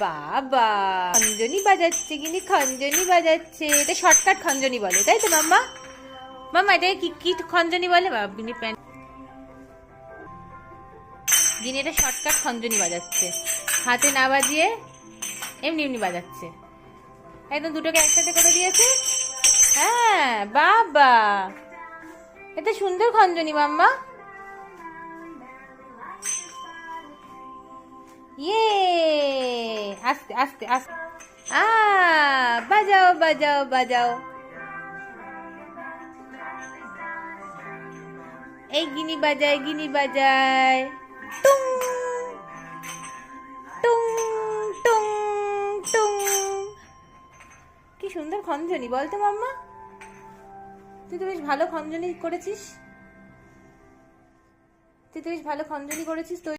বাবা, খঞ্জনি বাজাচ্ছে, গিনি খঞ্জনি বাজাচ্ছে। এটা শর্টকাট খঞ্জনি বলে, তাই তো মাম্মা? মাম্মা এটা কি কি খঞ্জনি বলে? গিনি প্যান, গিনি এটা শর্টকাট খঞ্জনি বাজাচ্ছে, হাতে না বাজিয়ে এমনি এমনি বাজাচ্ছে। একদম দুটোকে একসাথে করে দিয়েছে। হ্যাঁ বাবা, এটা সুন্দর খঞ্জনি মাম্মা। ইয়ে, আস্তে আস্তে আস্তে, বাজাও বাজাও বাজাও। এই গিনি বাজায়, গিনি বাজায়, টুং টুং টুং টুং। কি সুন্দর খঞ্জনি বলতো মাম্মা? তুই তো বেশ ভালো খঞ্জনি করেছিস, তুই তো বেশ ভালো খঞ্জনি করেছিস তো।